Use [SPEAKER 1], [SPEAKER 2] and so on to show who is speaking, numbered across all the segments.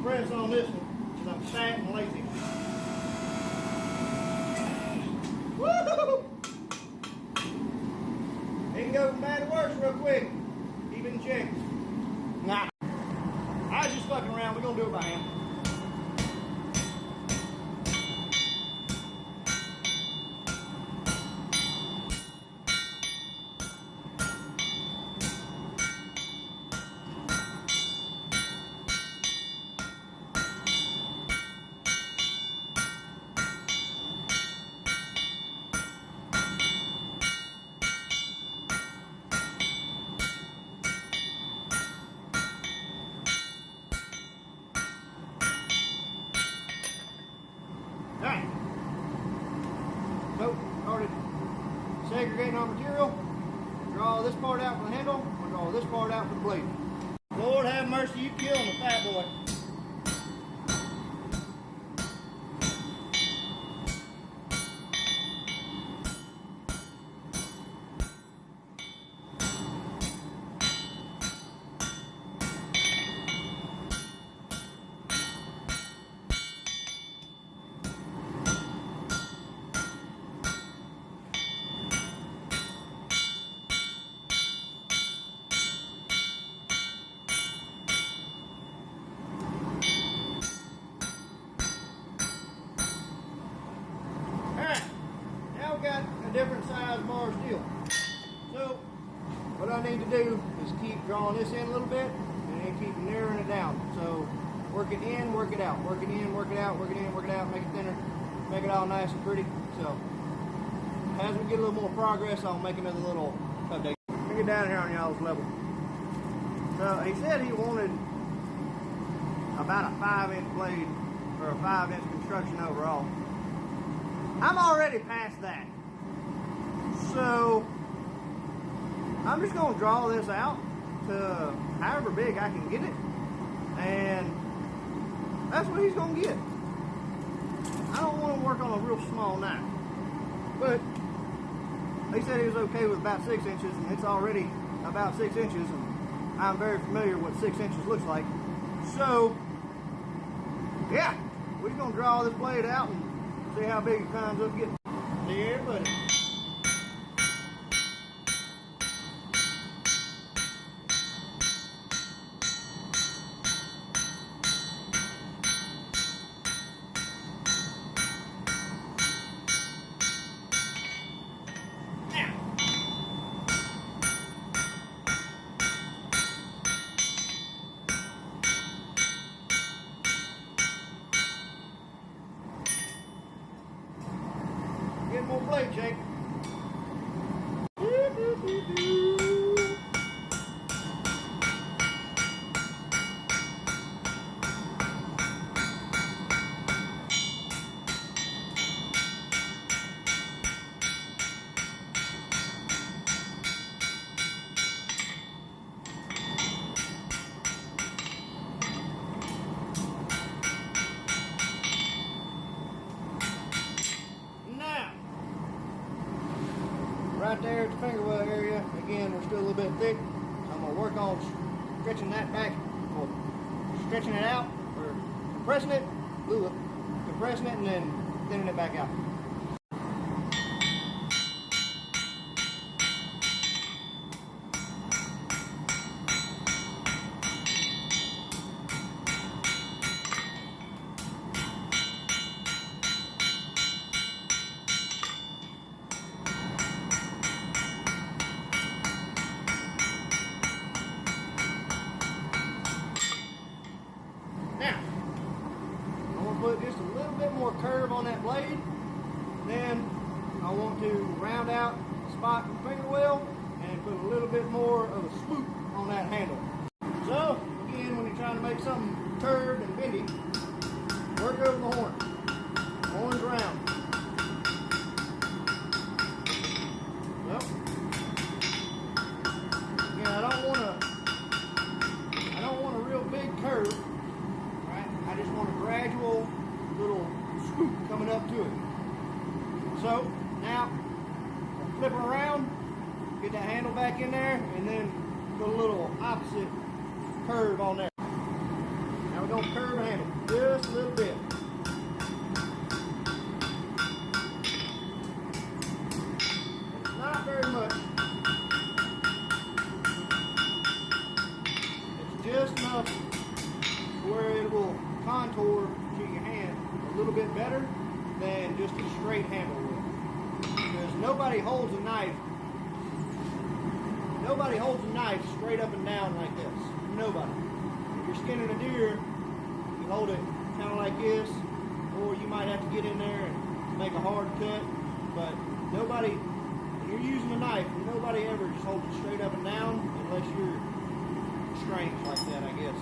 [SPEAKER 1] press on this one because I'm fat and lazy. Woo! It can go from bad to worse real quick. Keep it in check. Nah. I was just fucking around. We're gonna do it by hand. Alright, so started segregating our material. Draw this part out for the handle, we'll draw this part out for the blade. Lord have mercy, you killing the fat boy. Got a different size bar of steel. So what I need to do is keep drawing this in a little bit and then keep narrowing it down. So work it in, work it out, work it in, work it out, work it in, work it out, make it thinner, make it all nice and pretty. So as we get a little more progress, I'll make another little update. Let me get down here on y'all's level. So he said he wanted about a 5-inch blade or a 5-inch construction overall. I'm already past that. So I'm just going to draw this out to however big I can get it. And that's what he's going to get. I don't want to work on a real small knife. But he said he was okay with about 6 inches, and it's already about 6 inches. And I'm very familiar with what 6 inches looks like. So, yeah, we're just going to draw this blade out and see how big it comes up getting. Yeah, buddy. Get more blade shake. Right there at the finger well area, again, we're still a little bit thick. So I'm going to work on stretching that back, or stretching it out, or compressing it, and then thinning it back out. Put just a little bit more curve on that blade. Then I want to round out the spot from the finger well and put a little bit more of a swoop on that handle. So again, when you're trying to make something curved and bendy, work over the horn. Horn's round. Well, again, I don't want a real big curve. I just want a gradual little swoop coming up to it. So now flip it around, get that handle back in there, and then put a little opposite curve on there. Now we're gonna curve the handle just a little bit. It's not very much. It's just enough where it will contour to your hand a little bit better than just a straight handle will. Because nobody holds a knife straight up and down like this. Nobody. If you're skinning a deer, you hold it kind of like this, or you might have to get in there and make a hard cut. But nobody, when you're using a knife, nobody ever just holds it straight up and down unless you're strange like that, I guess.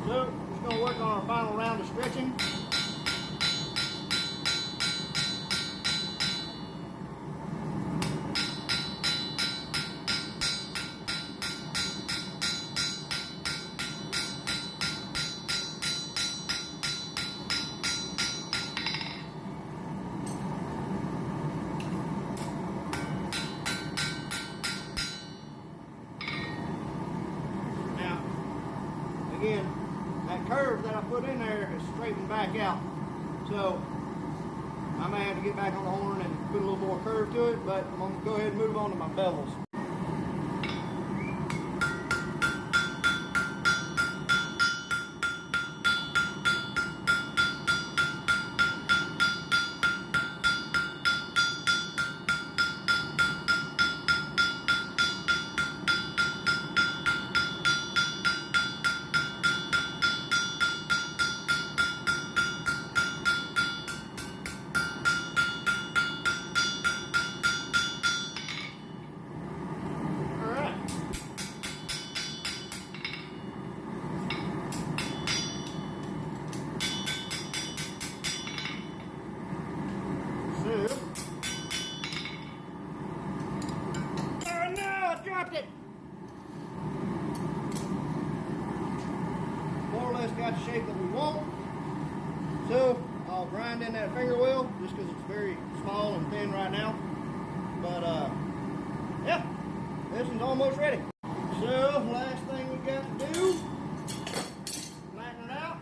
[SPEAKER 1] So, we're just going to work on our final round of stretching. Again, that curve that I put in there is straightened back out. So I may have to get back on the horn and put a little more curve to it, but I'm going to go ahead and move on to my bevels. Dropped it. More or less got the shape that we want. So I'll grind in that finger wheel just because it's very small and thin right now. But yeah, this one's almost ready. So last thing we got to do, flatten it out.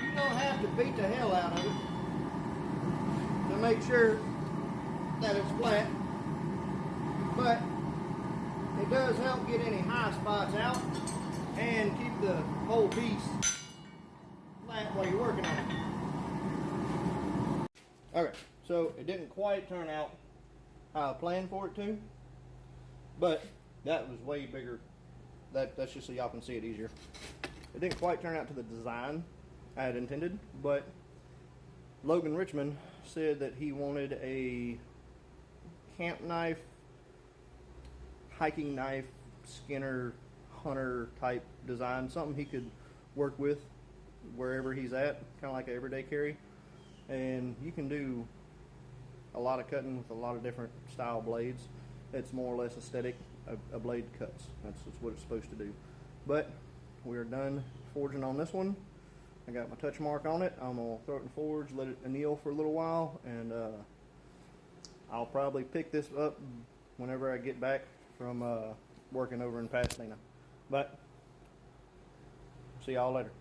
[SPEAKER 1] You don't have to beat the hell out of it to make sure that it's flat, but it does help get any high spots out and keep the whole piece flat while you're working on it. Okay, so it didn't quite turn out how I planned for it to, but that was way bigger. That's just so y'all can see it easier. It didn't quite turn out to the design I had intended, but Logan Richmond said that he wanted a camp knife, hiking knife, skinner, hunter type design, something he could work with wherever he's at, kind of like an everyday carry. And you can do a lot of cutting with a lot of different style blades. It's more or less aesthetic. A blade cuts. That's what it's supposed to do. But we're done forging on this one. I got my touch mark on it. I'm going to throw it in forge, let it anneal for a little while, and I'll probably pick this up whenever I get back from working over in Pasadena. But see y'all later.